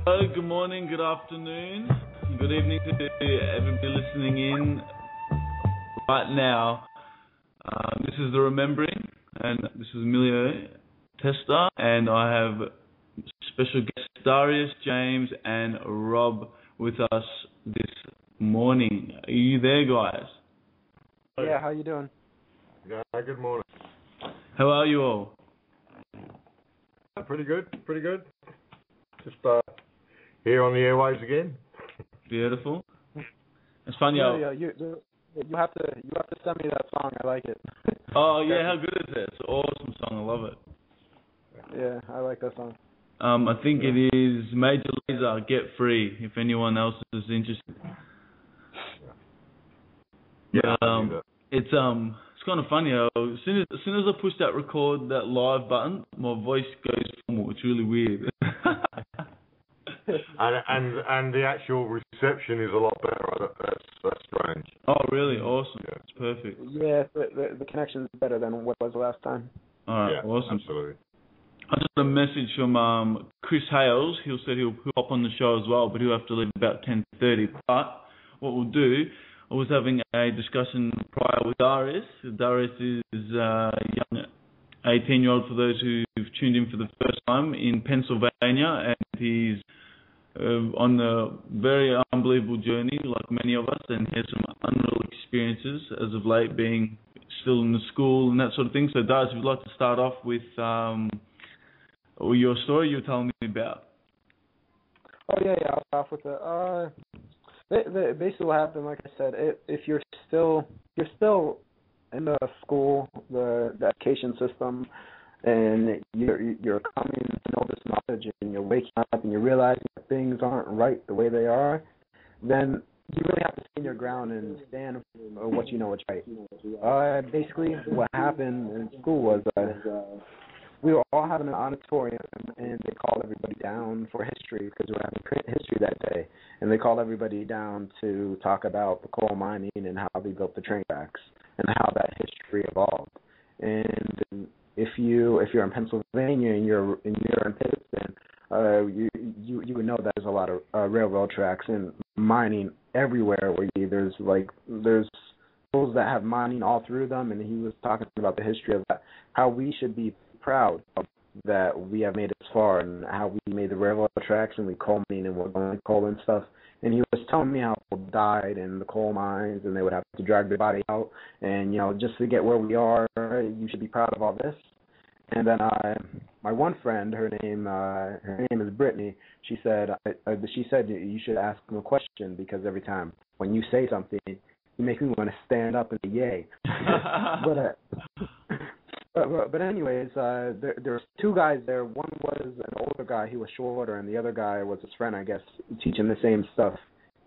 Hello, good morning, good afternoon, good evening to everybody listening in right now. This is The Remembering, and this is Emilio Testa, and I have special guests Darius, James, and Rob with us this morning. Are you there, guys? Yeah, how you doing? Yeah, good morning. How are you all? Pretty good. Just here on the airwaves again. Beautiful. It's fun, Yeah, you have to send me that song. I like it. Oh yeah, how good is it? It's an awesome song. I love it. Yeah, I like that song. I think it is Major Lazer, Get Free, if anyone else is interested. Yeah. It's kind of funny how as soon as I push that record, that live button, my voice goes formal. It's really weird. and the actual reception is a lot better. That's strange. Oh really? Awesome. Yeah. It's perfect. Yeah, the connection is better than what was last time. All right, yeah, awesome. Absolutely. I just got a message from Chris Hales. He said he'll hop on the show as well, but he'll have to leave about 10:30. But what we'll do, I was having a discussion prior with Darius. Darius is a young 18-year-old, for those who've tuned in for the first time, in Pennsylvania, and he's on a very unbelievable journey, like many of us, and he has some unreal experiences as of late, being still in the school and that sort of thing. So, Darius, if you'd like to start off with your story you're telling me about. Oh yeah, I'll start off with it. Basically, what happened, like I said, if you're still in the school, the education system, and you're coming to know this knowledge, and you're waking up and you're realizing that things aren't right the way they are, then you really have to stand your ground and stand for what you know is right. Basically, what happened in school was we were all having an auditorium, and they called everybody down for history because we were having history that day, and they called everybody down to talk about the coal mining and how they built the train tracks and how that history evolved. And if you're in Pennsylvania and you're in Pittston, you would know that there's a lot of railroad tracks and mining everywhere. There's schools that have mining all through them, and he was talking about the history of that, how we should be proud that we have made it this far, and how we made the railroad tracks and we coal mine and we're going coal and stuff. And he was telling me how people died in the coal mines, and they would have to drag their body out, and just to get where we are, you should be proud of all this. And then my one friend, her name is Brittany. She said you should ask them a question, because every time when you say something, you make me want to stand up and say yay. But anyways, there was two guys there. One was an older guy. He was shorter, and the other guy was his friend, I guess, teaching the same stuff.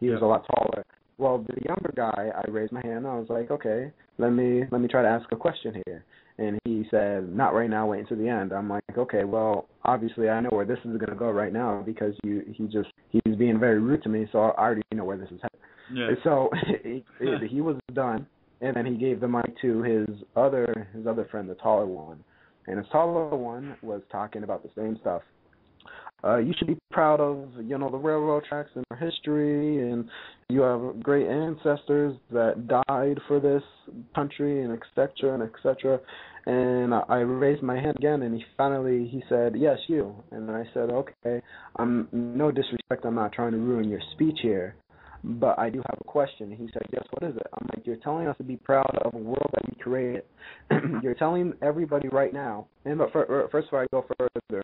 He was a lot taller. Well, the younger guy, I raised my hand. I was like, okay, let me try to ask a question here. And he said, not right now, wait until the end. I'm like, okay, well, obviously I know where this is going to go right now, because he's being very rude to me, so I already know where this is headed. Yeah. So he was done. And then he gave the mic to his other friend, the taller one. And his taller one was talking about the same stuff. You should be proud of, the railroad tracks and our history, and you have great ancestors that died for this country, and et cetera, and et cetera. And I raised my hand again, and he said, yes, you. And I said, okay, no disrespect, I'm not trying to ruin your speech here, but I do have a question. He said, yes, what is it? I'm like, you're telling us to be proud of a world that we created. You're telling everybody right now. And first before I go further,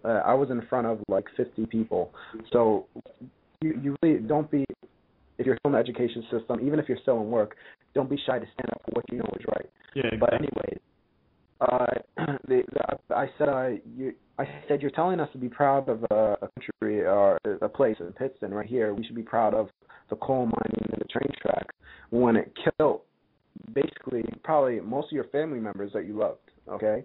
I was in front of like 50 people. So you really don't be, if you're still in the education system, even if you're still in work, don't be shy to stand up for what you know is right. Yeah, exactly. But anyways, I said you're telling us to be proud of a country or a place in Pittston right here. We should be proud of the coal mining and the train track when it killed basically probably most of your family members that you loved. Okay,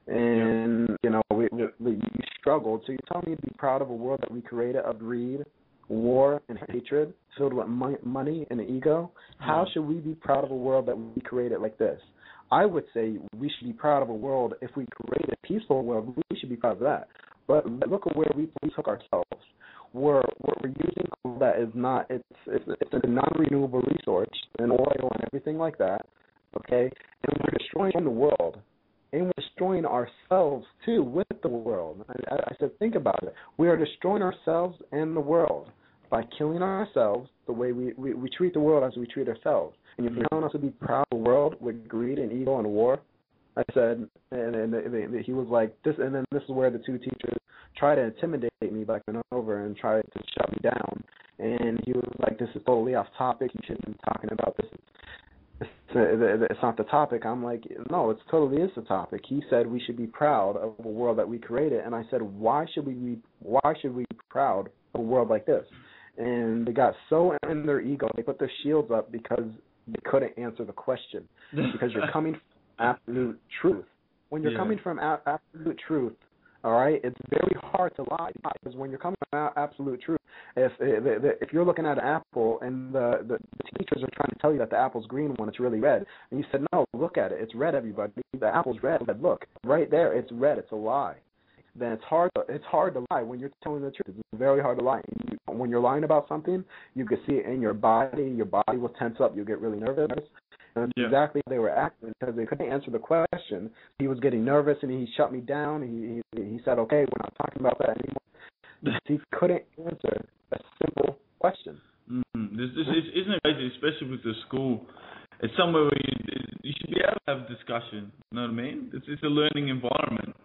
and we struggled. So you're telling me to be proud of a world that we created of greed, war, and hatred, filled with money and ego? How should we be proud of a world that we created like this? I would say we should be proud of a world, if we created a peaceful world, we should be proud of that. But look at where we took ourselves. we're using coal that is not, it's a non-renewable resource, and oil and everything like that, okay? And we're destroying the world. And we're destroying ourselves, too, with the world. I said, think about it. We are destroying ourselves and the world by killing ourselves the way we treat the world as we treat ourselves. And you're telling us to be proud of the world with greed and evil and war? I said, and he was like, this, and then this is where the two teachers tried to intimidate me back and over and tried to shut me down. And he was like, this is totally off topic. You shouldn't be talking about this. It's not the topic. I'm like, no, it totally is the topic. He said we should be proud of the world that we created, and I said, why should we be proud of a world like this? And they got so in their ego, they put their shields up because they couldn't answer the question. Because you're coming from absolute truth. When you're coming from absolute truth, all right, it's very hard to lie, because when you're coming from absolute truth, if you're looking at an apple and the teachers are trying to tell you that the apple's green when it's really red, and you said, no, look at it, it's red, everybody, the apple's red. I said, look, right there, it's red, it's a lie. Then it's hard to lie when you're telling the truth. It's very hard to lie. When you're lying about something, you can see it in your body will tense up, you get really nervous. And that's exactly how they were acting, because they couldn't answer the question. He was getting nervous, and he shut me down. He said, okay, we're not talking about that anymore. He couldn't answer a simple question. This isn't it crazy, especially with the school. It's somewhere where you should be able to have a discussion. You know what I mean? It's a learning environment.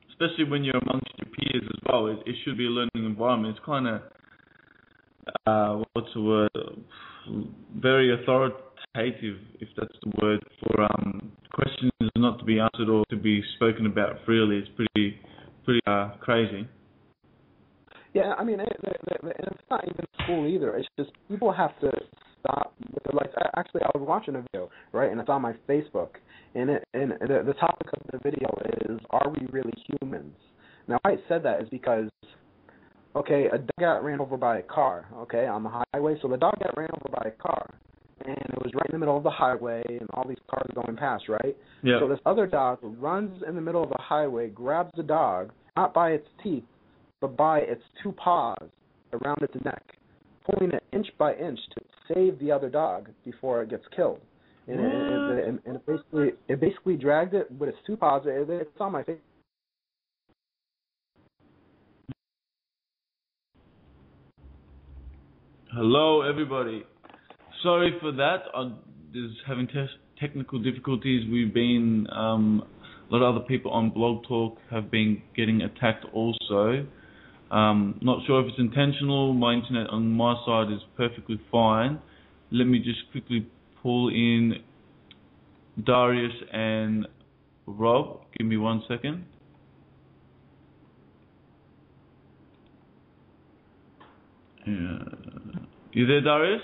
Especially when you're amongst your peers as well. It should be a learning environment. It's kind of, what's the word? Very authoritative, if that's the word, for questions not to be answered or to be spoken about freely. It's pretty crazy. Yeah, I mean, it's not even school either. It's just people have to stop. Like, actually, I was watching a video, right, and it's on my Facebook, and the topic of the video is, are we really humans? Now, why I said that is because, okay, a dog got ran over by a car, okay, on the highway. So the dog got ran over by a car, and it was right in the middle of the highway, and all these cars are going past, right? Yeah. So this other dog runs in the middle of the highway, grabs the dog, not by its teeth, but by its two paws around its neck, pulling it inch by inch to save the other dog before it gets killed. And it basically dragged it with its two paws. It's on my face. Hello, everybody. Sorry for that. Just having technical difficulties. We've been a lot of other people on Blog Talk have been getting attacked also. Not sure if it's intentional. My internet on my side is perfectly fine. Let me just quickly pull in Darius and Rob. Give me 1 second. You there, Darius?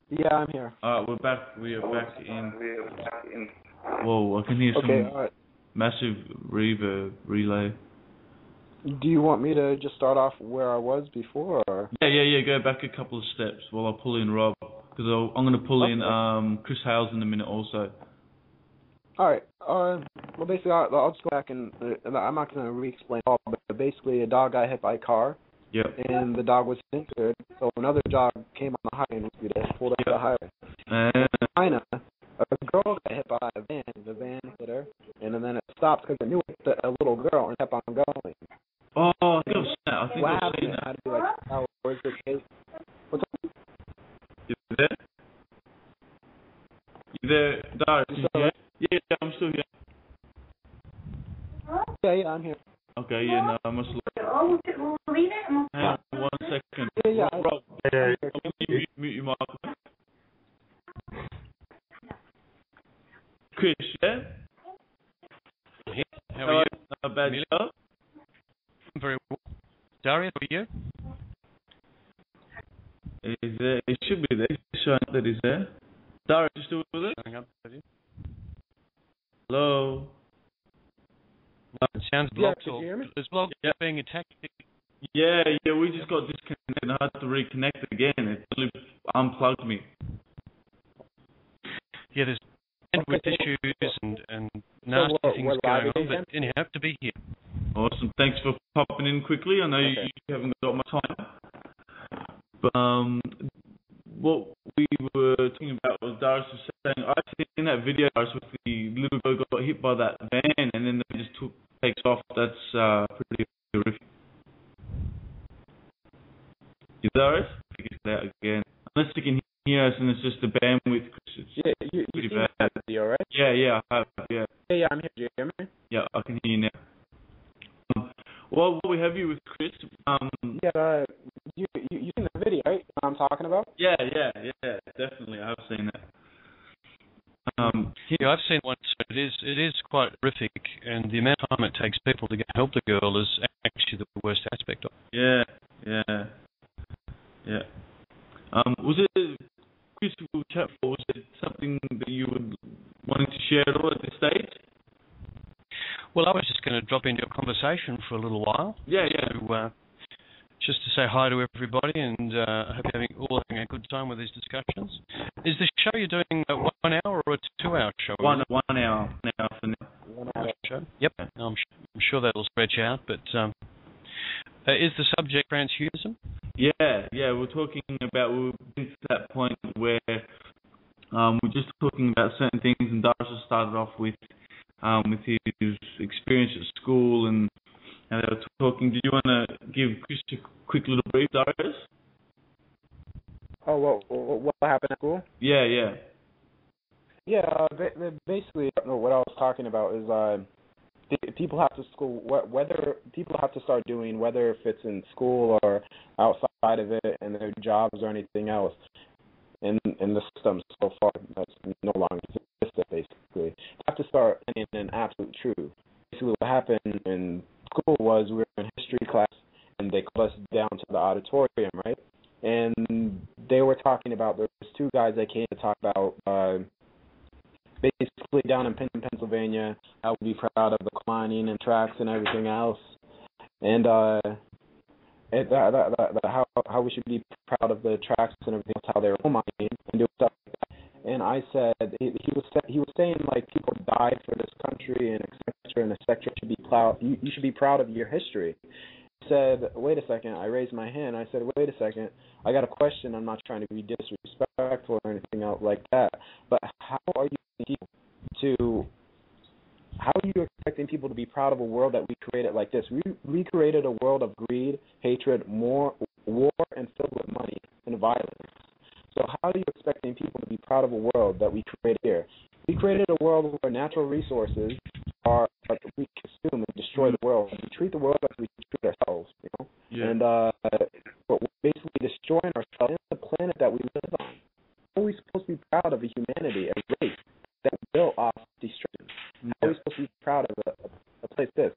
Yeah, I'm here. We're back. We are back in. Whoa, I can hear some massive reverb relay. Do you want me to just start off where I was before? Or? Yeah. Go back a couple of steps while I pull in Rob, because I'm going to pull in Chris Hales in a minute also. All right. Well, basically, I'll just go back and I'm not going to re-explain all, but basically, a dog got hit by a car. Yep. And the dog was injured, so another dog came on the highway and pulled up the highway. In China, a girl got hit by a van. The van hit her, and then it stopped because it knew it hit a little girl and kept on going. Oh, I think I've seen that. How to be like, where's the case? What's up? You there? You there, Darius? You here? Yeah, I'm still here. Yeah, I'm here. Okay, I must look. Hang on 1 second. Yeah. Rob, mute your mic. Chris, yeah? How are you? Not bad, Emilio? yourself? I'm very well. Darius, how are you? Is there? It should be there. It's showing that he's there. Darius, you still with us? Showing up, are you? Hello? It sounds Blog Can Talk. you hear me? Is Blog being attacked? Yeah, we just got disconnected and I had to reconnect again. It totally unplugged me. Yeah, there's bandwidth issues and nasty things going on, but anyhow, to be here. Awesome. Thanks for popping in quickly. I know you haven't got much time. But what we were talking about was Darius was saying, I've seen that video Darius, with the little girl got hit by that van and then they just takes off. That's pretty horrific. You Darius? I think it's out again. Unless you can hear us and it's just the bandwidth. Yeah, you pretty seen bad. that video, right? Yeah, I have, yeah. Yeah, I'm here. Do you hear me? Yeah, I can hear you now. Well, we have you with Chris. You seen the video, right? I'm talking about? Yeah, definitely. I have seen that. Yeah, I've seen one. So it is quite horrific, and the amount of time it takes people to get help the girl is actually the worst aspect of it. Yeah. Was it, Chris, we'll chat for, was it something that you were wanting to share at all at this stage? Well, I was just going to drop into your conversation for a little while. Yeah. Just to say hi to everybody, and I hope you're all having a good time with these discussions. Is the show you're doing a 1 hour or a 2 hour show? 1 hour. 1 hour for now. 1 hour show? Yep. I'm sure that'll stretch out, but is the subject transhumanism? Yeah. We're talking about, we're getting to that point where we're just talking about certain things, and Darius started off with his experience at school and they were talking. Did you want to give Chris a quick little brief, Darius? Oh, what happened at school? Yeah. Yeah, basically what I was talking about is people have to whether people have to start doing, whether if it's in school or outside of it, and their jobs or anything else in the system so far that's no longer existed. Basically, have to start in an absolute truth. Basically, what happened in school was we were in history class, and they called us down to the auditorium, right? And they were talking about, there was two guys that came to talk about basically down in Pennsylvania, I would be proud of the mining and tracks and everything else, and how we should be proud of the tracks and everything else, how they were mining and doing stuff like that. And I said, he was saying like people died for this country and et cetera, should be proud. You should be proud of your history. He said, wait a second. I raised my hand. I said, wait a second. I got a question. I'm not trying to be disrespectful or anything else like that. But how are you expecting people to be proud of a world that we created like this? We created a world of greed, hatred, war, and filled with money and violence. So how are you expecting people to be proud of a world that we created here? We created a world where natural resources are we consume and destroy the world. We treat the world as we treat ourselves, you know. Yeah. And but we're basically destroying ourselves and the planet that we live on. How are we supposed to be proud of a humanity, a race that built off destruction? How are we supposed to be proud of a place like this?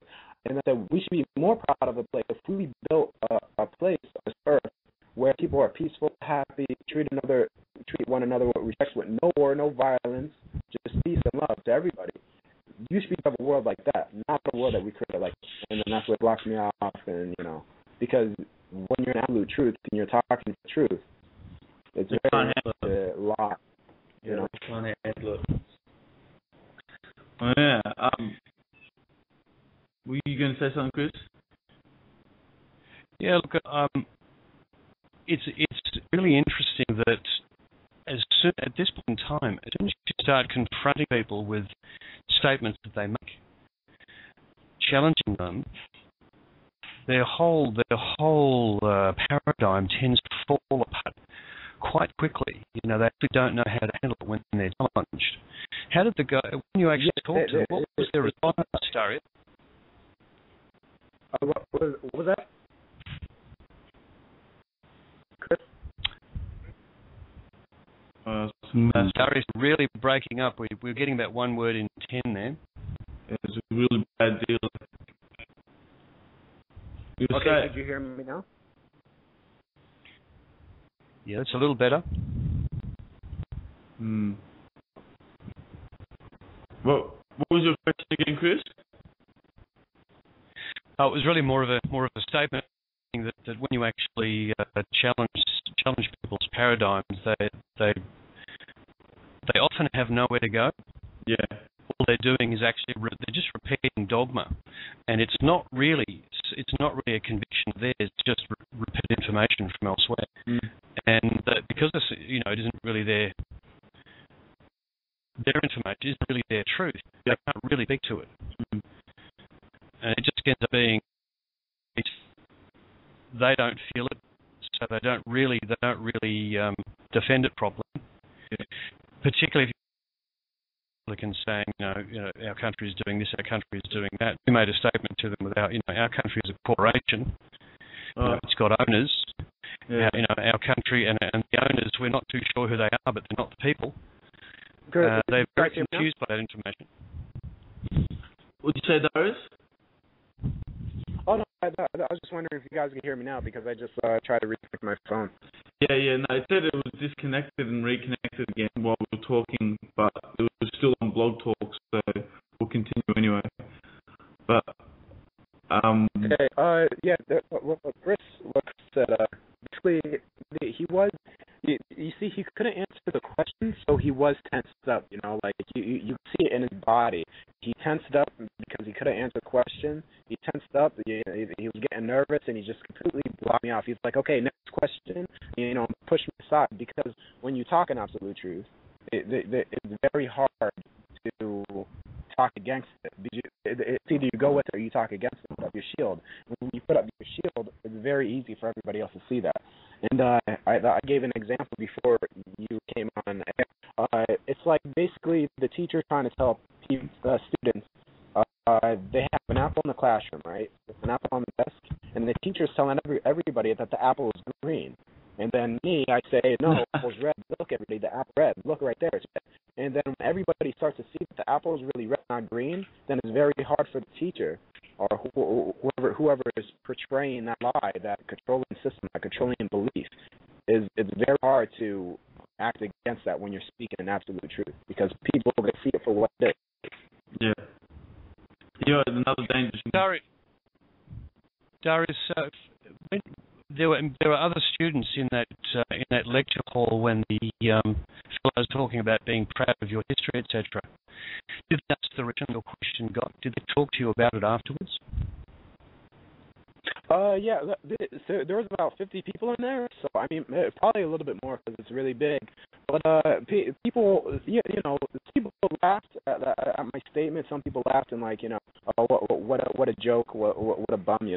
And I said we should be more proud of a place if we built a place on this earth where people are peaceful, happy, treat one another with respect, with no war, no violence, just peace and love to everybody. You should be have a world like that, not a world that we create like. And then that's what blocks me off, and because when you're in absolute truth and you're talking the truth, it's very hard to lie. You can't handle it. Oh, yeah. Were you going to say something, Chris? Yeah. Look, it's really interesting that at this point in time, as soon as you start confronting people with statements that they make, challenging them, their whole paradigm tends to fall apart quite quickly. They actually don't know how to handle it when they're challenged. How did when you actually talked to them, what was their response, Darius? What was that? Chris? Darius, really breaking up. We're getting about one word in 10 there. It's a really bad deal. Okay, did you hear me now? Yeah, it's a little better. What was your question again, Chris? Oh, it was really more of a statement that when you actually challenge people's paradigms, they often have nowhere to go. Yeah. All they're doing is actually they're just repeating dogma, And it's not really a conviction there. It's just repeated information from elsewhere, and because this, it isn't really their information, it isn't really their truth. They can't really speak to it, and it just ends up being they don't feel it, so they don't really defend it properly. Particularly if Republicans saying, our country is doing this, our country is doing that. We made a statement to them without, our country is a corporation. It's got owners. Yeah. Our country and the owners, we're not too sure who they are, but they're not the people. They're very confused by that information. Would you say those? Oh, no, I was just wondering if you guys can hear me now because I just tried to reconnect my phone. Yeah, no, it said it was disconnected and reconnected again while we were talking, but it was still on Blog Talk, so we'll continue anyway. But, what Chris said, basically, you see, he couldn't answer the question, so he was tensed up, like you see it in his body. He tensed up because he couldn't answer the question. He tensed up, he was getting nervous, and he just completely blocked me off. He's like, okay, next question, push me aside, because when you talk in absolute truth, it's very hard to talk against it. It's either you go with it or you talk against it, put up your shield. When you put up your shield, it's very easy for everybody else to see that. And I gave an example before you came on. It's like basically the teacher trying to tell students they have an apple in the classroom, right? An apple on the desk, and the teacher's telling everybody that the apple is green. And then me, I say, no, the apple's red. Look, everybody, the apple's red. Look right there, it's red. And then when everybody starts to see that the apple is really red, not green, then it's very hard for the teacher or whoever is portraying that lie, that controlling system, that controlling belief. It's very hard to act against that when you're speaking in absolute truth because people they see it for what it is. Yeah. Another dangerous. Darius, there were other students in that lecture hall when the fellow was talking about being proud of your history, etc. Did that's the return your question got? Did they talk to you about it afterwards? There was about 50 people in there, so I mean, probably a little bit more because it's really big. But people, people laughed at my statement. Some people laughed and like, oh, what a joke, what a bum,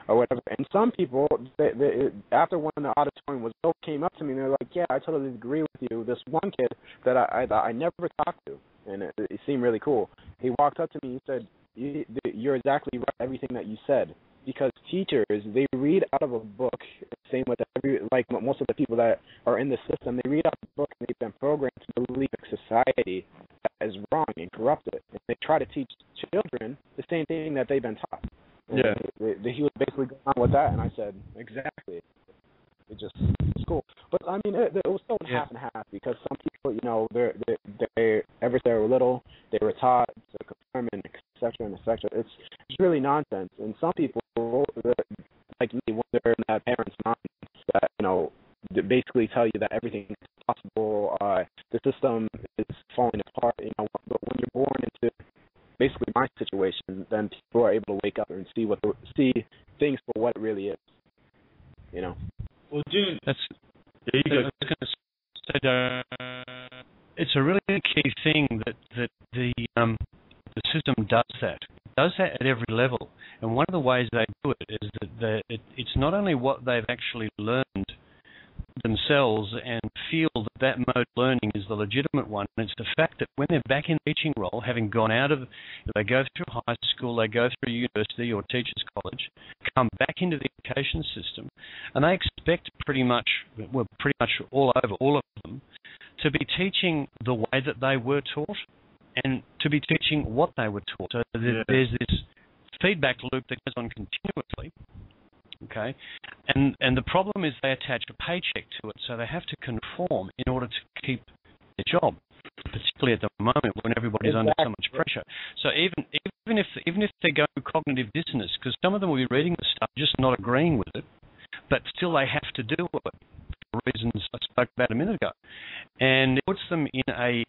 or whatever. And some people, they after one of the auditorium was came up to me and they're like, yeah, I totally agree with you. This one kid that I never talked to, and it seemed really cool. He walked up to me. He said, "You're exactly right. Everything that you said." Because teachers, they read out of a book, same with most of the people that are in the system, they read out of a book and they've been programmed to believe a society that is wrong and corrupted. And they try to teach children the same thing that they've been taught. Yeah. He was basically going on with that, and I said, exactly. It's cool. But, I mean, it was still half and half because some people, they ever since they were little, they were taught to conform and et cetera. It's really nonsense. And some people, like me, when they're in that parent's mind, that, they basically tell you that everything is possible, the system is falling apart, but when you're born into basically my situation, then people are able to wake up and see things for what it really is, Well, June, there you go. It's a really key thing that the system does that. It does that at every level. And one of the ways they do it is that it's not only what they've actually learned themselves and feel that mode of learning is the legitimate one. It's the fact that when they're back in the teaching role, having gone out of, they go through high school, they go through university or teachers college, come back into the education system, and they expect pretty much all of them, to be teaching the way that they were taught and to be teaching what they were taught. So there's this feedback loop that goes on continuously. Okay, and the problem is they attach a paycheck to it, so they have to conform in order to keep their job, particularly at the moment when everybody's under so much pressure. So even if they go through cognitive dissonance, because some of them will be reading the stuff just not agreeing with it, but still they have to do it for reasons I spoke about a minute ago, and it puts them in a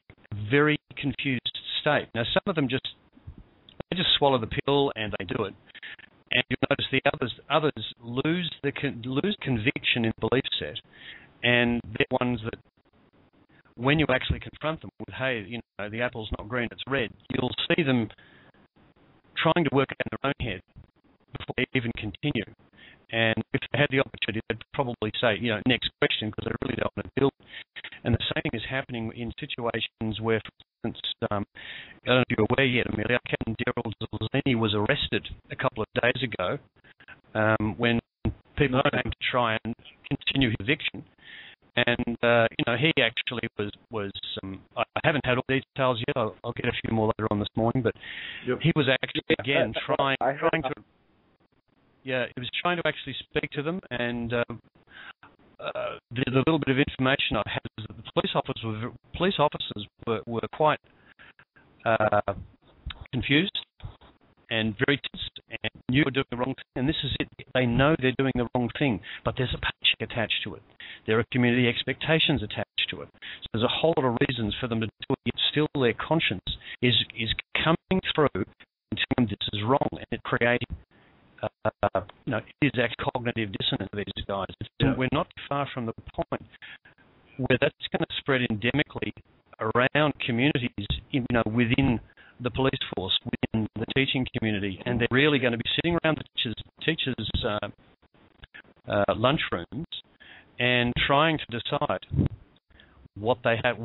very confused state. Now some of them just They just swallow the pill and they do it. And you'll notice the others lose conviction in the belief set, and they're ones that, when you actually confront them with, hey, the apple's not green, it's red, you'll see them trying to work it in their own head before they even continue. And if they had the opportunity, they'd probably say, next question, because they really don't want to deal. And the same thing is happening in situations where, for instance, I don't know if you're aware yet, Emilio, Captain Daryl Zolzini was arrested a couple of days ago when people came to try and continue his eviction. And, he actually was I haven't had all the details yet. I'll get a few more later on this morning, but he was actually, again, he was trying to actually speak to them, and the little bit of information I had is that the police officers were quite confused and very tense and knew they were doing the wrong thing. And this is it. They know they're doing the wrong thing, but there's a paycheck attached to it. There are community expectations attached to it. So there's a whole lot of reasons for them to do it, yet still their conscience is coming through and telling them this is wrong, and it creating it is actually cognitive dissonance for these guys. We're not far from the point where that's going to spread endemically around communities, within the police force, within the teaching community, and they're really going to be sitting around the teachers' lunchrooms and trying to decide what they have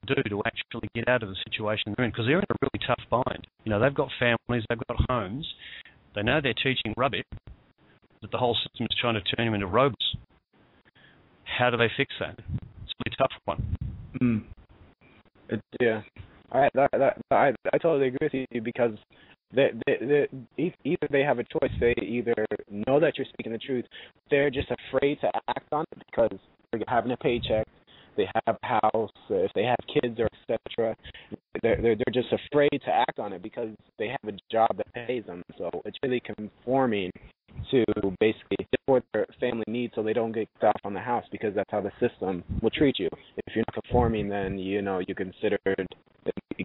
to do to actually get out of the situation they're in, because they're in a really tough bind. They've got families, they've got homes. They know they're teaching rubbish, that the whole system is trying to turn them into robots. How do they fix that? It's a really tough one. Yeah. I totally agree with you, because either they have a choice. They either know that you're speaking the truth, they're just afraid to act on it because they're having a paycheck, they have a house, if they have kids, or etc. They're just afraid to act on it because they have a job that pays them. So it's really conforming to basically support their family needs, so they don't get off on the house, because that's how the system will treat you. If you're not conforming, then you're considered,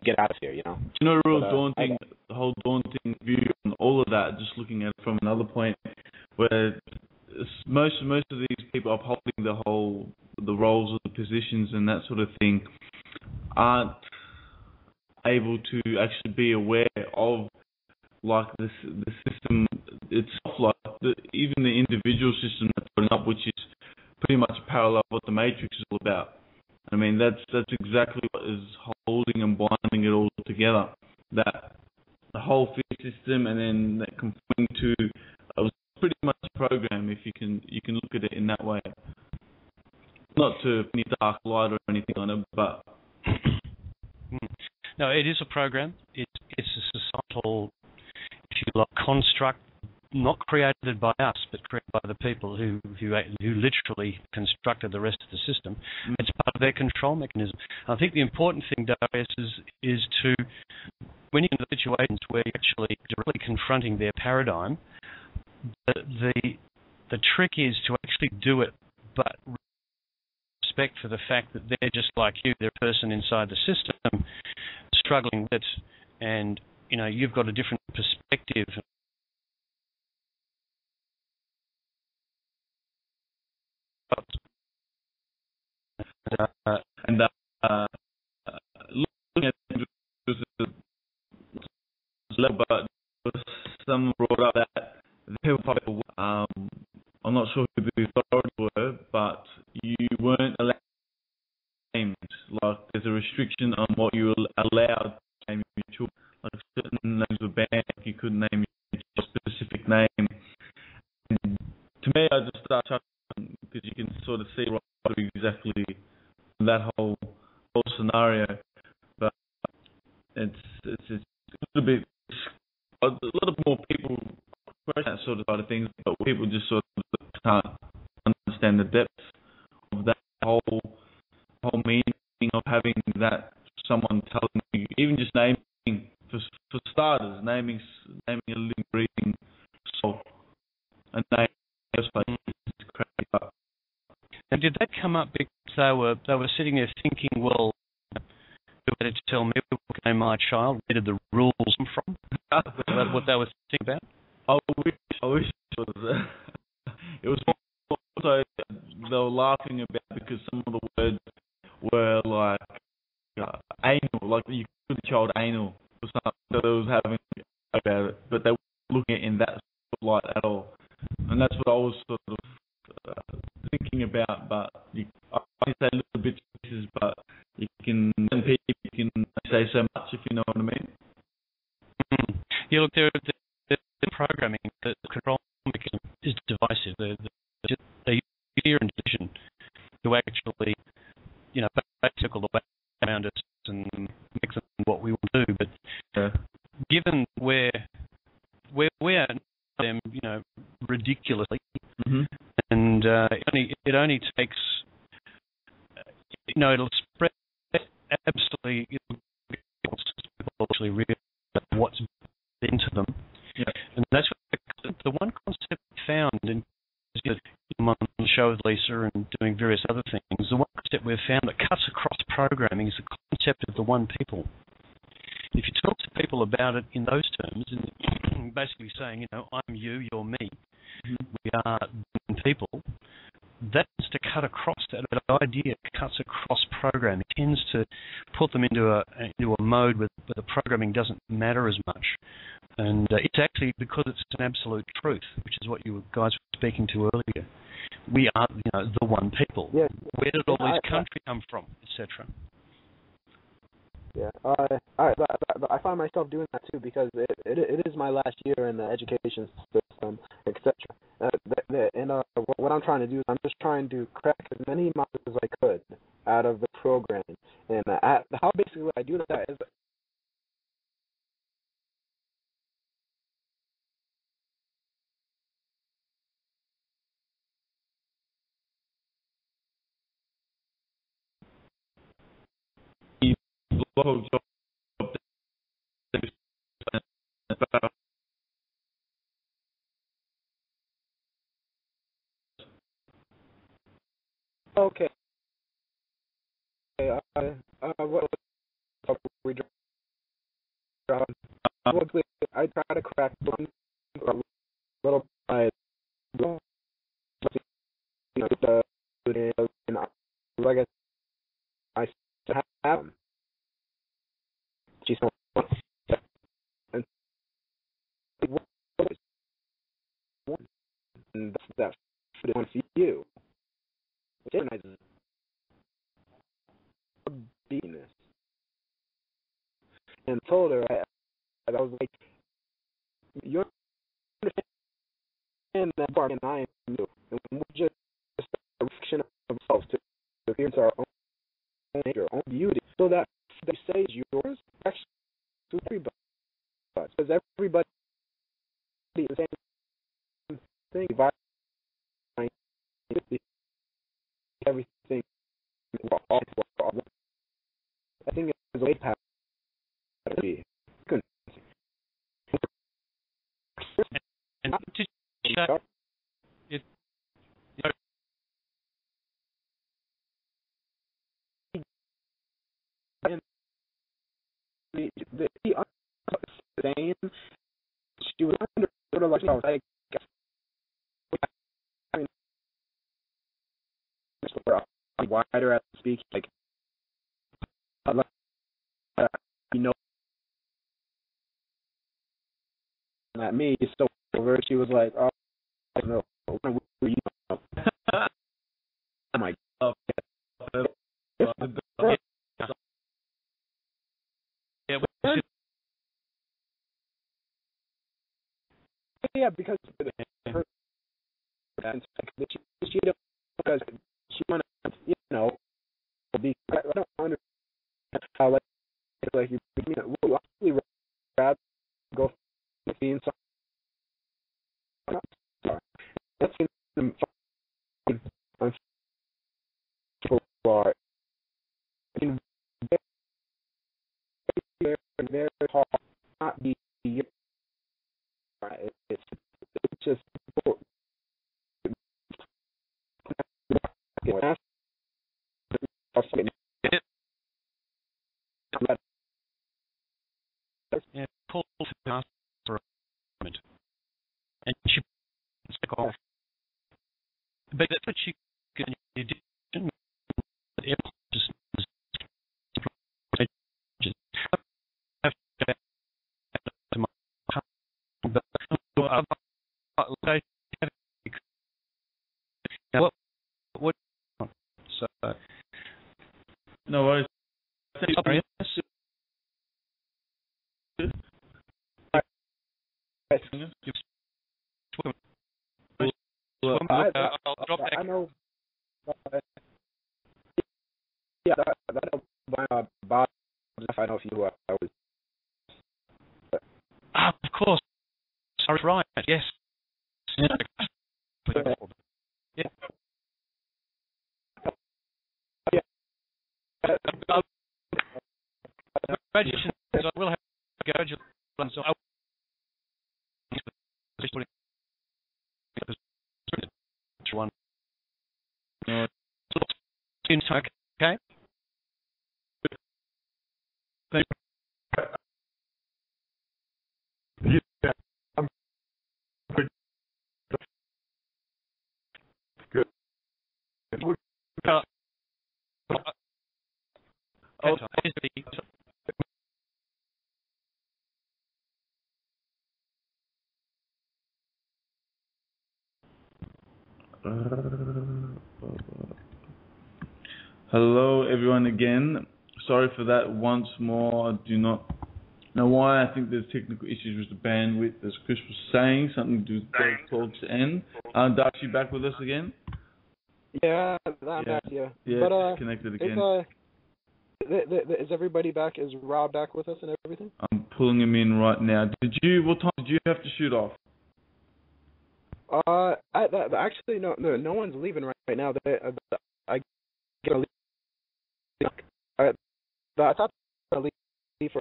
get out of here. The real daunting, the whole daunting view on all of that. Just looking at it from another point, where most of these people upholding the roles of the positions and that sort of thing aren't able to actually be aware of the system itself, even the individual system that's put up, which is pretty much parallel what the Matrix is all about. I mean, that's exactly what is holding and blinding it all together. That the whole fear system, and then that conforming to, it was pretty much a program, if you can look at it in that way. Not to any dark light or anything on it, but no, it is a program. It's a societal, if you like, construct, not created by us, but created by the people who literally constructed the rest of the system. It's part of their control mechanism. I think the important thing, Darius, is to, when you're in the situations where you're actually directly confronting their paradigm, the trick is to actually do it, but respect for the fact that they're just like you, they're a person inside the system, struggling with it, and you've got a different perspective. Looking at but someone brought up that people, I'm not sure who the authorities were, but you weren't allowed to name names. Like, there's a restriction on what you were allowed to name your children. Like, certain names were banned, like you couldn't name your specific name. And to me, I just start chuckling because you can sort of see right through exactly that whole scenario. But it's a little bit, a lot of more people question that sort of side of things, but people just sort of can't understand the depth of that whole meaning of having that someone telling you, even just naming, for starters, naming a living, breathing soul, a name is crazy. And did that come up because they were sitting there thinking, well, you better tell me what name my child, where did the rules come from? I wish it was. It was also they were laughing about because some of the words were like anal, like you could the child anal or something that it was having about it, but they weren't looking at it in that sort of light at all, and that's what I was sort of thinking about. But I can say little bits and pieces, but you can say so much if you know what I mean. Yeah, look, the programming, the control mechanism is divisive. They use fear and division to actually, circle the way around us and make them what we want to do. But given where we are, them, ridiculously, and it only takes, it'll spread absolutely. People actually realize what's into them, and that's what the one concept we found in on the show with Lisa and doing various other things. The one concept we've found that cuts across programming is the concept of the one people. If you talk to people about it in those terms, and basically saying, I'm you, you're me, we are one people, that tends to cut across, that idea cuts across programming. It tends to put them into a mode where the programming doesn't matter as much. And it's actually because it's an absolute truth, which is what you guys were speaking to earlier. We are, the one people. Yeah. Where did all this country come from, etc.? Yeah, I find myself doing that too because it is my last year in the education system, etc. What I'm trying to do is I'm just trying to crack as many modules as I could out of the programming, and how basically what I do with that is. Okay. What we draw? I try to crack one little by like I have them. She's and that's the one for you. It organizes beingness. And told her, I was like, you understand that part, and I am you. And we're just a reflection of ourselves to experience our own nature, our own beauty. So that they say is yours, actually, to everybody. Because everybody is the same thing. Everything. I think it's a way to be. And did you say it? The saying she was under sort of like wider at speak like at me so over she was like oh no you know. Oh my god yeah because her she because she wanted be I don't understand how like you would actually rather go seeing something that's in for very hard not be it's just Yeah, pull for a moment. and she took off. But that's what she could do. What? So no worries. I'll drop back. I know. Yeah, that Bob. I don't know if you was. Of course. Sorry, right. Yes. Yeah. Congratulations. I will have to go. So I one. Okay. Yeah, I'm good. Good. Hello, everyone again. Sorry for that once more. I do not know why. I think there's technical issues with the bandwidth, as Chris was saying, something to do with the talks end. Darcy, you back with us again? Yeah, I'm back. Yeah, but connected again. Is everybody back? Is Rob back with us and everything? I'm pulling him in right now. What time did you have to shoot off? Actually, no one's leaving right now. I get a leave. I thought I leave for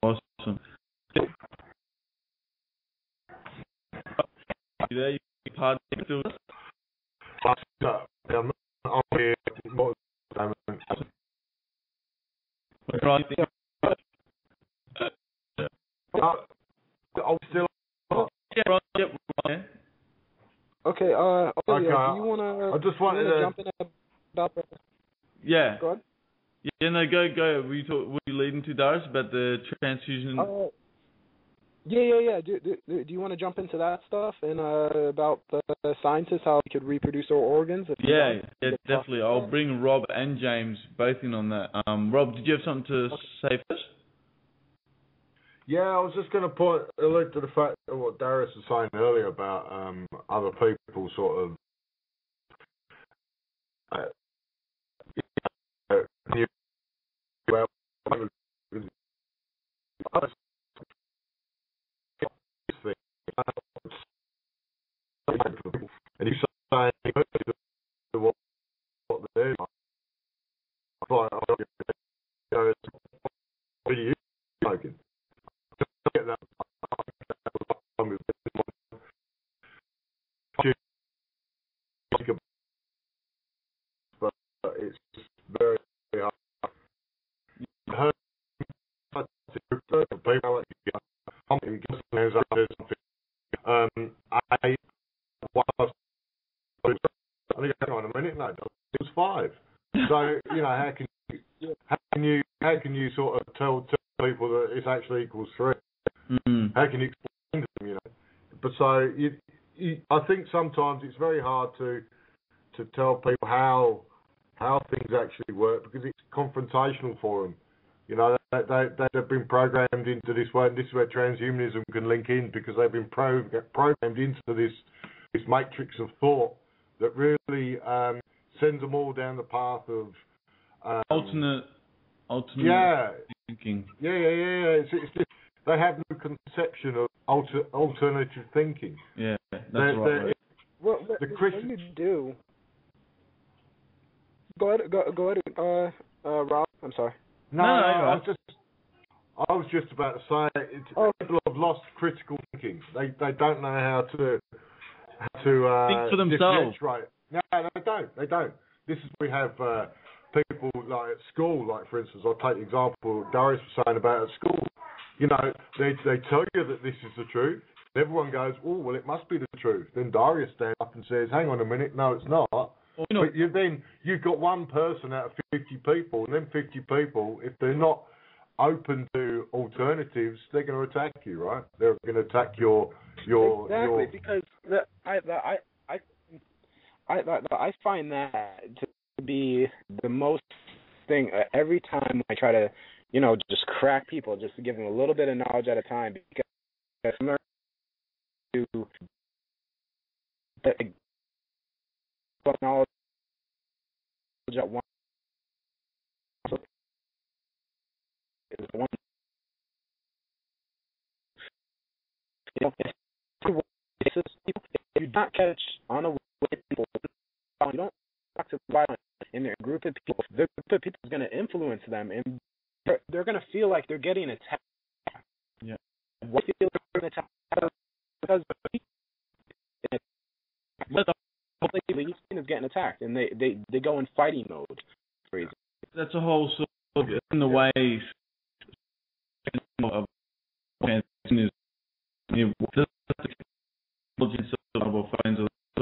Awesome. You there? You part of it? I'm here. I'm still. Yeah, right. Yep. Right. Okay. Olivia, Okay. do you wanna? I just wanted to jump in about. Yeah. Go ahead. Yeah. No. Go. What are you leading to, Darius, about the transfusion? Yeah. Do you want to jump into that stuff and about the scientists, how they could reproduce our organs? Yeah, definitely. I'll bring Rob and James both in on that. Rob, did you have something to say first? Yeah, I was just going to allude to the fact of what Darius was saying earlier about other people sort of and you say what they're like, what are you smoking? Get that. But it's very hard. I heard people like I think hang on a minute, no, it was 5. So how can you sort of tell people that it's actually equals 3? How can you explain to them, But so I think sometimes it's very hard to tell people how things actually work because it's confrontational for them. They've been programmed into this way, and this is where transhumanism can link in because they've been programmed into this matrix of thought that really sends them all down the path of alternate thinking. Yeah. It's just, they have no conception of alternative thinking. Yeah, that's right. What you do? Go ahead, Rob. I'm sorry. No, I was just about to say people have lost critical thinking. They don't know how to think for themselves. Right? No, they don't. This is we have people like at school, like for instance, I'll take the example Darius was saying about at school. You know, they tell you that this is the truth. Everyone goes, oh, well, it must be the truth. Then Darius stands up and says, hang on a minute, no, it's not. Well, but you've got one person out of 50 people, and then 50 people, if they're not open to alternatives, they're going to attack you, right? They're going to attack your because I find that to be the most thing every time I try to, just crack people, just to give them a little bit of knowledge at a time, because I'm learning to knowledge at one is one. If you don't catch on a way people, you don't talk to violence in their group of people. The group of people is going to influence them, and they're going to feel like they're getting attacked. Yeah. What feel like they're getting attacked because the whole thing is getting attacked, and they go in fighting mode. Crazy. That's a whole sort of in the way of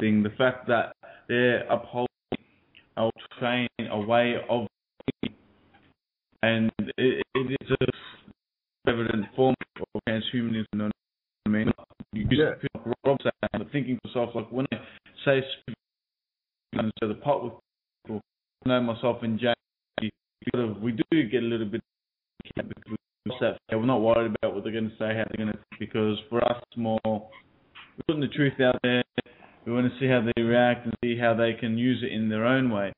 the fact that they're upholding or train a way of thinking, and it is a evident form of transhumanism. You know what I mean? You just feel like Rob saying, but thinking to yourself, like when I say instead of the pot with people, I know myself and Jay, we do get a little bit because we're not worried about what they're going to say, how they're going to, because for us it's more we're putting the truth out there. We want to see how they react and see how they can use it in their own way.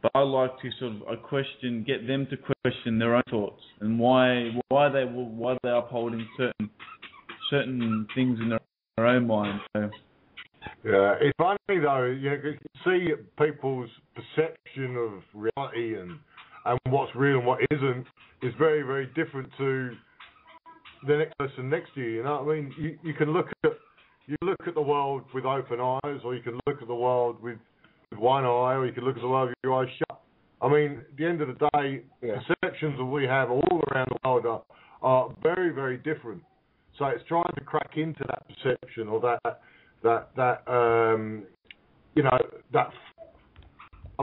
But I like to sort of get them to question their own thoughts and why they're upholding certain things in their own mind. So. Yeah, it's funny though. You can see people's perception of reality and what's real and what isn't is very, very different to the next person next to you. You know what I mean? You can look at the world with open eyes, or you can look at the world with one eye, or you can look at the world with your eyes shut. I mean, at the end of the day, perceptions that we have all around the world are very, very different. So it's trying to crack into that perception or that I'm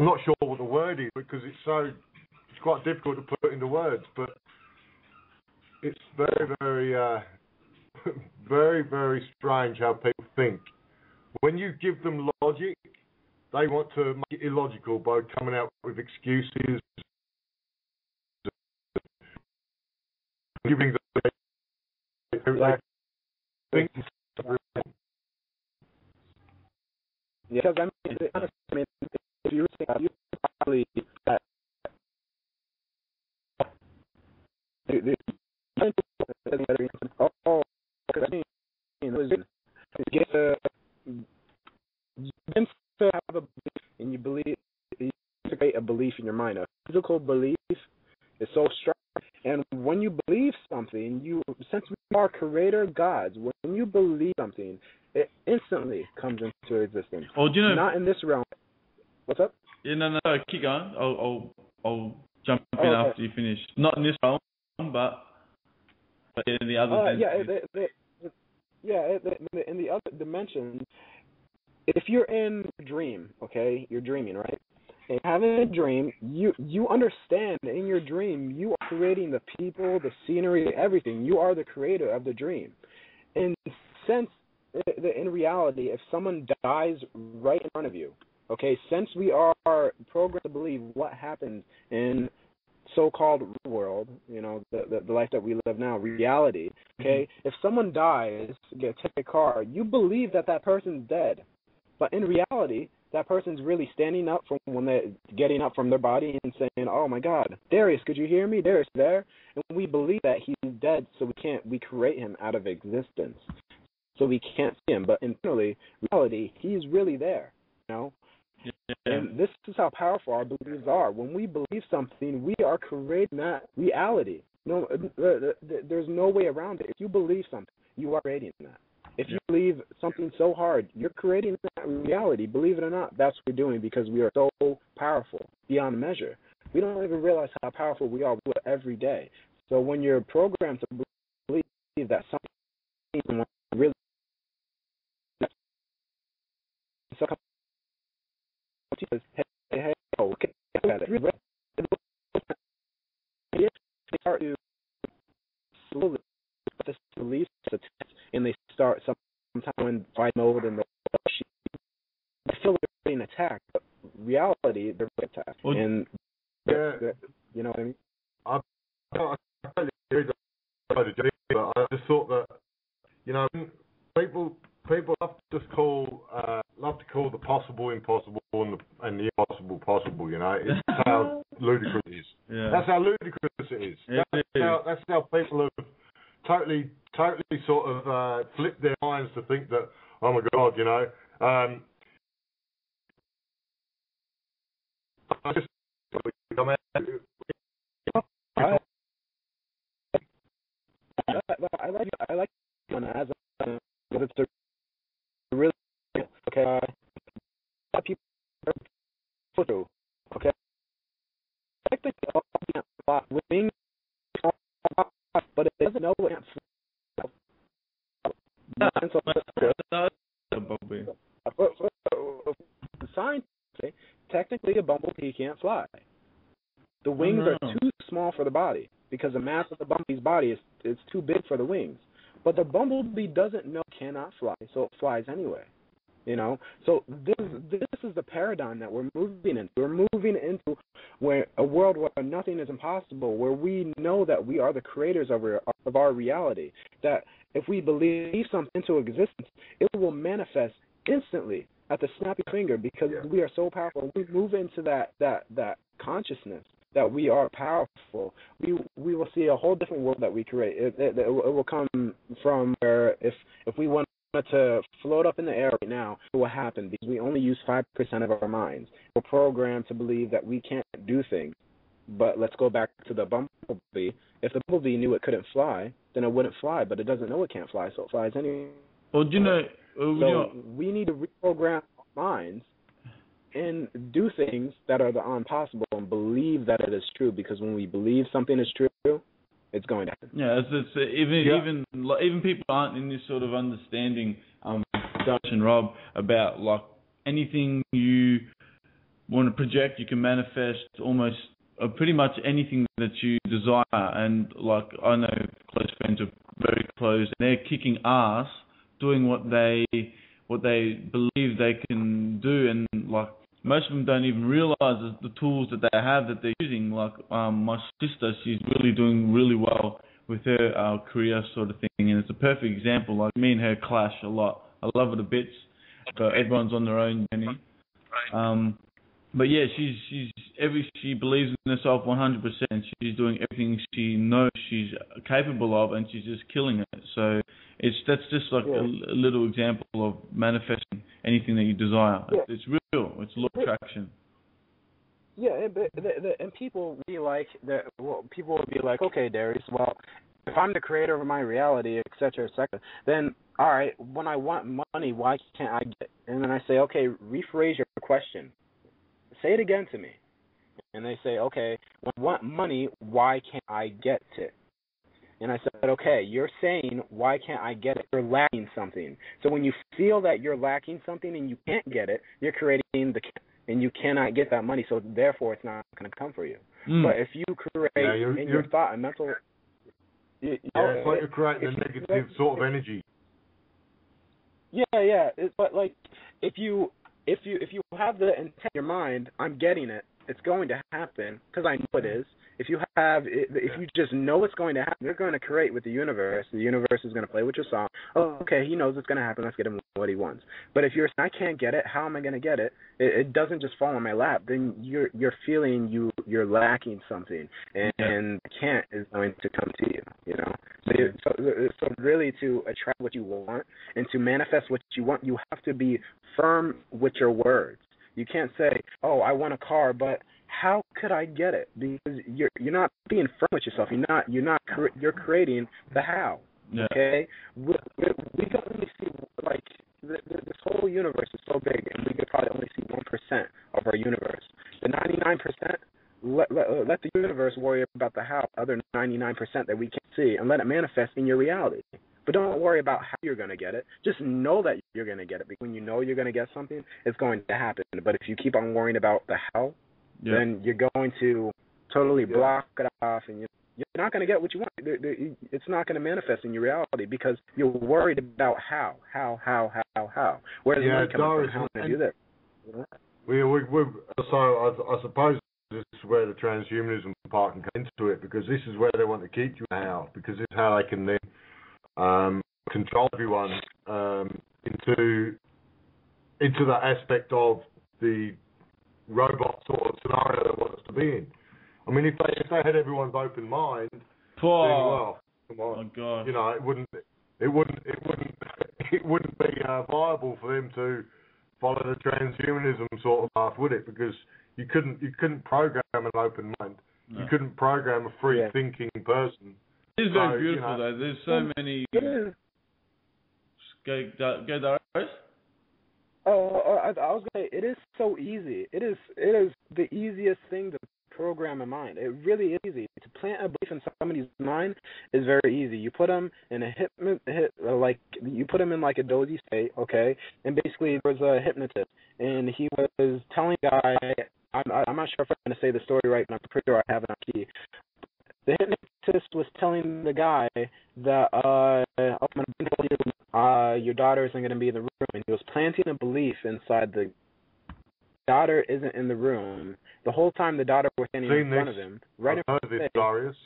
not sure what the word is because it's quite difficult to put into words, but it's very, very very, very strange how people think. When you give them logic, they want to make it illogical by coming out with excuses. Giving them think. Yeah, because I mean, if you think you probably that you still have a belief, and you create a belief in your mind. A physical belief is so strong, and when you believe something, since we are creator gods, when you believe something, it instantly comes into existence. Oh, do you know? Not in this realm. What's up? Yeah, no, keep going. I'll jump in after you finish. Not in this realm, but in the other. In the other dimensions. If you're in a dream, okay, you're dreaming, right? And having a dream, you understand in your dream you are creating the people, the scenery, everything. You are the creator of the dream. And since in reality, if someone dies right in front of you, okay, since we are programmed to believe what happens in so-called real world, the life that we live now, reality, okay, if someone dies, take a car, you believe that person's dead. But in reality, that person's really standing up from when they're getting up from their body and saying, "Oh my God, Darius, could you hear me? Darius there." And we believe that he's dead, so we create him out of existence, so we can't see him. But in reality, he's really there, Yeah. And this is how powerful our beliefs are. When we believe something, we are creating that reality. There's no way around it. If you believe something, you are creating that. If you believe something so hard, you're creating that reality. Believe it or not, that's what we're doing because we are so powerful beyond measure. We don't even realize how powerful we are. We do it every day. So when you're programmed to believe that something really hey, okay, they start to slowly this release the test, and they start sometime in fight mode and they feel they're being attacked. But reality, they're being attacked. Well, and you know what I mean? I totally agree but I just thought that, you know, people love to call the possible impossible and the impossible possible. You know, it's how ludicrous it is. Yeah. That's how ludicrous it is. That's how people have totally sort of flipped their minds to think that, oh my God, you know. I like as it's a really okay. A lot of people are okay. I think wings, but it doesn't know it can't fly. Science say technically a bumblebee can't fly. The wings are too small for the body because the mass of the bumblebee's body is too big for the wings. But the bumblebee doesn't know it cannot fly, so it flies anyway. You know, so this is the paradigm that we're moving into. We're moving into a world where nothing is impossible, where we know that we are the creators of our reality. That if we believe something into existence, it will manifest instantly at the snap of your finger because we are so powerful. We move into that consciousness that we are powerful. We will see a whole different world that we create. It will come from where if we want to float up in the air right now, it will happen because we only use 5% of our minds. We're programmed to believe that we can't do things. But let's go back to the bumblebee. If the bumblebee knew it couldn't fly, then it wouldn't fly. But it doesn't know it can't fly, so it flies anyway. Well, do you know? So we need to reprogram our minds and do things that are the impossible and believe that it is true. Because when we believe something is true, it's going to happen. Yeah, even people aren't in this sort of understanding, Dutch and Rob, about like anything you want to project, you can manifest almost pretty much anything that you desire. And like I know close friends are very close, and they're kicking ass doing what they believe they can do, and like most of them don't even realize the tools that they have that they're using. Like my sister, she's really doing really well with her career sort of thing, and it's a perfect example. Like me and her clash a lot. I love her to bits, but everyone's on their own journey. But yeah, she believes in herself 100%. She's doing everything she knows she's capable of, and she's just killing it. So that's just like a little example of manifesting anything that you desire. Yeah. It's real. It's law of attraction. Yeah, and people would be like, okay, Darius, well, if I'm the creator of my reality, et cetera, then all right, when I want money, why can't I get it? And then I say, okay, rephrase your question. Say it again to me. And they say, okay, when I want money, why can't I get it? And I said, okay, you're saying, why can't I get it? You're lacking something. So when you feel that you're lacking something and you can't get it, you're creating and you cannot get that money, so therefore it's not going to come for you. But if you create in your thought and mental... it's like you're creating a negative sort of energy. Yeah. But like, if you have the intent in your mind, I'm getting it, it's going to happen because I know it is. If you just know it's going to happen, you're going to create with the universe. The universe is going to play with your song. Oh, okay, he knows it's going to happen. Let's get him what he wants. But if you're saying, I can't get it, how am I going to get it? It doesn't just fall on my lap. Then you're feeling you're lacking something, and can't is going to come to you. You know. So really, to attract what you want and to manifest what you want, you have to be firm with your words. You can't say, "Oh, I want a car," but how could I get it? Because you're not being firm with yourself. You're creating the how. Yeah. Okay, we don't only see like this whole universe is so big, and we could probably only see 1% of our universe. The 99% let the universe worry about the how, other 99% that we can't see, and let it manifest in your reality. But don't worry about how you're going to get it. Just know that you're going to get it. Because when you know you're going to get something, it's going to happen. But if you keep on worrying about the how, then you're going to totally block it off, and you're not going to get what you want. It's not going to manifest in your reality because you're worried about how. Where's the money coming from? How am I going to do this? So I suppose this is where the transhumanism part can come into it, because this is where they want to keep you now, because this is how they can then control everyone into that aspect of the robot sort of scenario they want us to be in. I mean, if they had everyone's open mind, then, well, come on, oh God, you know, it wouldn't be viable for them to follow the transhumanism sort of path, would it? Because you couldn't program an open mind. No. You couldn't program a free thinking person. It is very beautiful, though. There's so many. Go Darius. I was going to say, it is so easy. It is the easiest thing to program a mind. It really is easy. To plant a belief in somebody's mind is very easy. You put them in you put them in like a dozy state, okay? And basically there was a hypnotist, and he was telling a guy, I'm not sure if I'm going to say the story right, but I'm pretty sure I have it on key. The hypnotist was telling the guy that your daughter isn't going to be in the room, and he was planting a belief inside the daughter isn't in the room. The whole time the daughter was standing in front of him, right in front of him. Darius,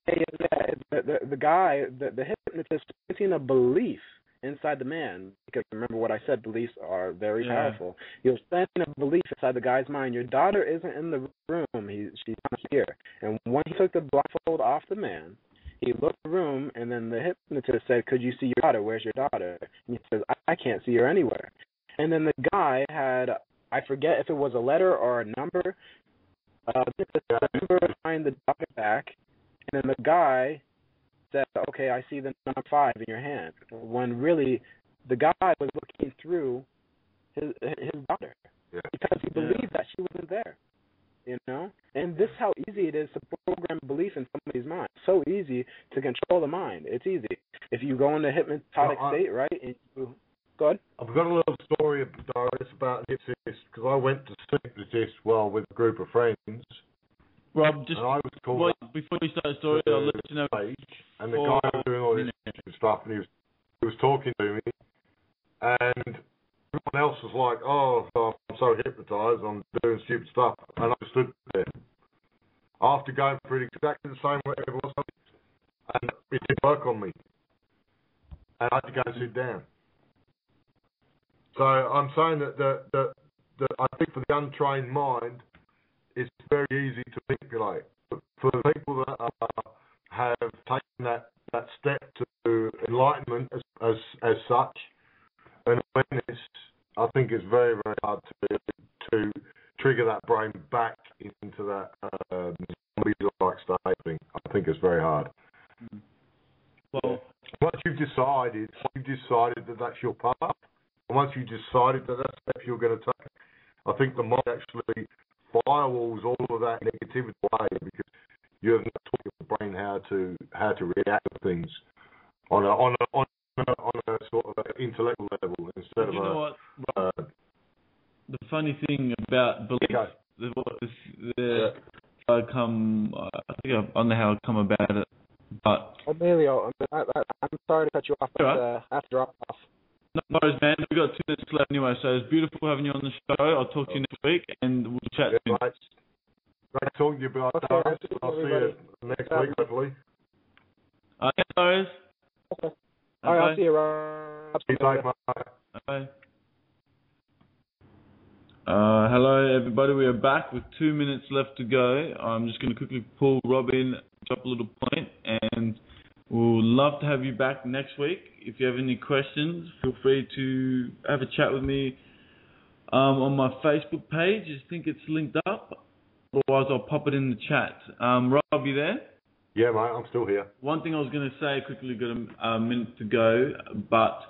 the guy, the hypnotist, was planting a belief inside the man, because remember what I said, beliefs are very powerful. He was planting a belief inside the guy's mind. Your daughter isn't in the room. She's not here. And when he took the blindfold off the man, he looked at the room, and then the hypnotist said, "Could you see your daughter? Where's your daughter?" And he says, I can't see her anywhere. And then the guy had, I forget if it was a letter or a number, the number behind the daughter back, and then the guy said, "Okay, I see the number 5 in your hand," when really the guy was looking through his daughter because he believed that she wasn't there, you know? And this is how easy it is to program belief in somebody's mind. So easy to control the mind. It's easy. If you go into hypnotic state, right, and you go ahead. I've got a little story, Doris, about hypnotist, because I went to see hypnotist with a group of friends. Rob, just before we start the story, I'll let you know. And the guy was doing all this stuff, and he was talking to me, and everyone else was like, "Oh, I'm so hypnotized, I'm doing stupid stuff," and I stood there after going through exactly the same way everyone else, and it didn't work on me, and I had to go and sit down. So I'm saying that I think for the untrained mind, it's very easy to manipulate. But for the people that have taken that step to enlightenment as such, and awareness, I think it's very, very hard to trigger that brain back into that zombie-like state thing. I think it's very hard. Well, once you've decided that that's your path, and once you've decided that that's the step you're going to take, I think the mind actually firewalls all of that negativity away, because you have not taught your brain how to react to things on a sort of intellectual level instead of you know what? The funny thing about belief, I don't know how I come about it, but Emilio, I'm sorry to cut you off, but I have to drop off. No worries, man. We've got 2 minutes left anyway, so it's beautiful having you on the show. I'll talk to you next week, and we'll chat soon. Right. Great talking to you about Darius. I'll see you next week, hopefully. Okay, Darius. Okay. All right, I'll see you around. Bye. Hello, everybody. We are back with 2 minutes left to go. I'm just going to quickly pull Rob in, drop a little point, and we'll love to have you back next week. If you have any questions, feel free to have a chat with me on my Facebook page. I think it's linked up. Otherwise, I'll pop it in the chat. Rob, you there? Yeah, mate, I'm still here. One thing I was going to say, quickly got a minute to go, but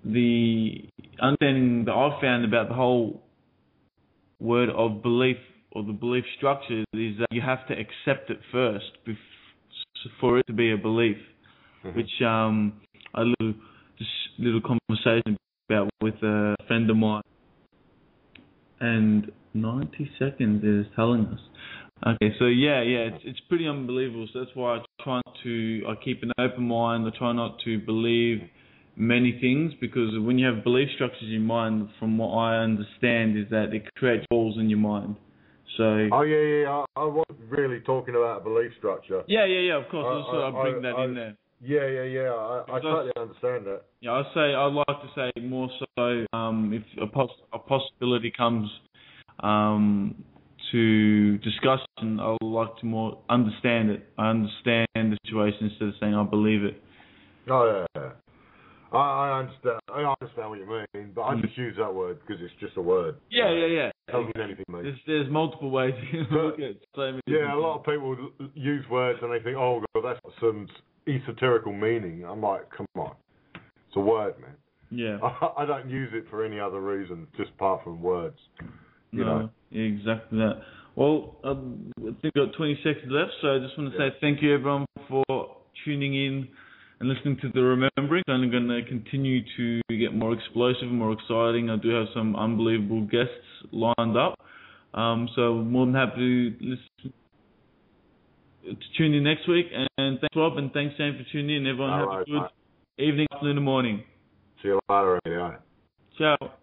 the understanding that I've found about the whole word of belief or the belief structure is that you have to accept it first for it to be a belief, which a little conversation about with a friend of mine. And 90 seconds is telling us. Okay, so it's pretty unbelievable. So that's why I keep an open mind. I try not to believe many things, because when you have belief structures in your mind, from what I understand, is that it creates walls in your mind. So. Oh yeah. I wasn't really talking about a belief structure. Yeah. Of course. I bring that in there. Yeah. I totally understand that. Yeah, I'd like to say more so. If a possibility comes to discussion, I would like to more understand it. I understand the situation instead of saying I believe it. Oh yeah. I understand. I understand what you mean, but I just use that word because it's just a word. Yeah. It doesn't mean anything, mate. There's multiple ways you can look at it. Yeah, a lot of people use words and they think, oh, God, that's some esoterical meaning. I'm like, come on. It's a word, man. Yeah. I don't use it for any other reason, just apart from words. You know? Exactly that. Well, I think we've got 20 seconds left, so I just want to say thank you, everyone, for tuning in and listening to the Remembering. It's only going to continue to get more explosive, more exciting. I do have some unbelievable guests lined up. So more than happy to tune in next week. And thanks, Rob, and thanks, Shane, for tuning in. Everyone have a good evening, afternoon, and morning. See you later, Emilio. Ciao.